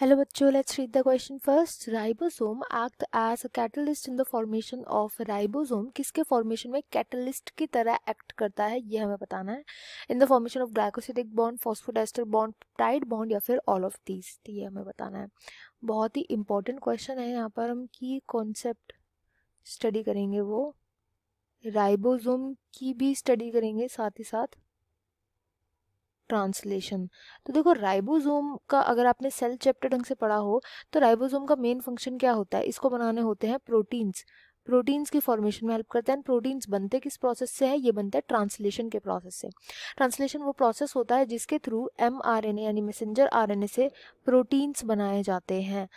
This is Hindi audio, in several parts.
Hello बच्चों, let's read the question first. Ribosome act as a catalyst in the formation of ribosome. किसके formation में catalyst की तरह act करता है ये हमें बताना है. In the formation of glycosidic bond, phosphodiester bond, peptide bond या फिर all of these. तो ये हमें बताना है. बहुत ही important question है. यहाँ पर हम की concept study करेंगे, वो ribosome की भी study करेंगे साथ ही साथ ट्रांसलेशन. तो देखो, राइबोसोम का अगर आपने सेल चैप्टर ढंग से पढ़ा हो तो राइबोसोम का मेन फंक्शन क्या होता है, इसको बनाने होते हैं प्रोटीन्स. प्रोटीन्स की फॉर्मेशन में हेल्प करते हैं. प्रोटीन्स बनते किस प्रोसेस से है, ये बनता है ट्रांसलेशन के प्रोसेस से. ट्रांसलेशन वो प्रोसेस होता है जिसके थ्रू mRNA यानी मैसेंजर आरएनए से प्रोटीन्स बनाए जाते हैं.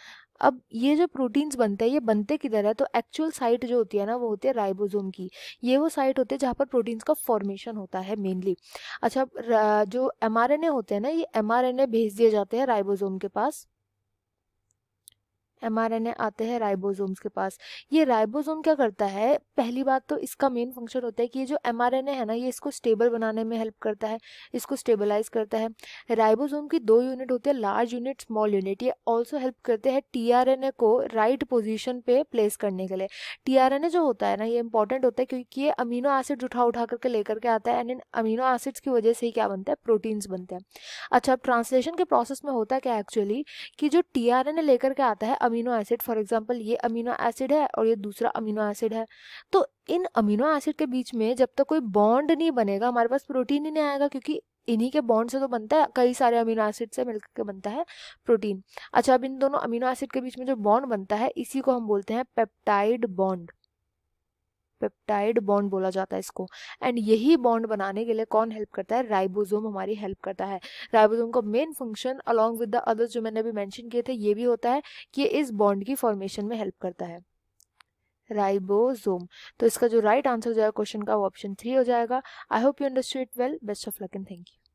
अब ये जो प्रोटीन्स बनते हैं ये बनते किधर है, तो एक्चुअल साइट जो होती है ना वो होती है राइबोसोम की. ये वो साइट होती है जहाँ पर प्रोटीन्स का फॉर्मेशन होता है मेनली. अच्छा, जो mRNA होते हैं ना, ये mRNA भेज दिए जाते हैं राइबोसोम के पास. mRNA आते हैं राइबोसोम्स के पास. ये राइबोसोम क्या करता है, पहली बात तो इसका मेन फंक्शन होता है कि ये जो mRNA है ना ये इसको स्टेबल बनाने में हेल्प करता है, इसको स्टेबलाइज करता है. राइबोसोम की दो यूनिट होती है, लार्ज यूनिट, स्मॉल यूनिट. ये ऑल्सो हेल्प करते हैं tRNA को राइट पोजिशन पे प्लेस करने के लिए. tRNA जो होता है ना ये इंपॉर्टेंट होता है क्योंकि ये अमीनो एसिड उठा करके लेकर के आता है, एंड इन अमीनो एसिड्स की वजह से ही क्या बनता है, प्रोटीन्स बनते हैं. अच्छा, अब ट्रांसलेशन के प्रोसेस में होता है क्या एक्चुअली कि जो tRNA लेकर के आता है अमीनो एसिड, फॉर एग्जांपल ये अमीनो एसिड है और ये दूसरा अमीनो एसिड है, तो इन अमीनो एसिड के बीच में जब तक कोई बॉन्ड नहीं बनेगा हमारे पास प्रोटीन ही नहीं आएगा, क्योंकि इन्हीं के बॉन्ड से तो बनता है, कई सारे अमीनो एसिड से मिलकर के बनता है प्रोटीन. अच्छा, अब इन दोनों अमीनो एसिड के बीच में जो बॉन्ड बनता है इसी को हम बोलते हैं पेप्टाइड बॉन्ड. पेप्टाइड बॉन्ड बोला जाता है इसको. एंड यही बॉन्ड बनाने के लिए कौन हेल्प करता है, राइबोसोम हमारी हेल्प करता है. राइबोसोम का main function along with the others जो मैंने अभी मेंशन किए थे ये भी होता है कि ये इस बॉन्ड की फॉर्मेशन में हेल्प करता है, राइबोसोम. तो इसका जो राइट आंसर हो जाएगा क्वेश्चन का वो ऑप्शन 3 हो जाएगा. I hope you understood it well. Best of luck and thank you.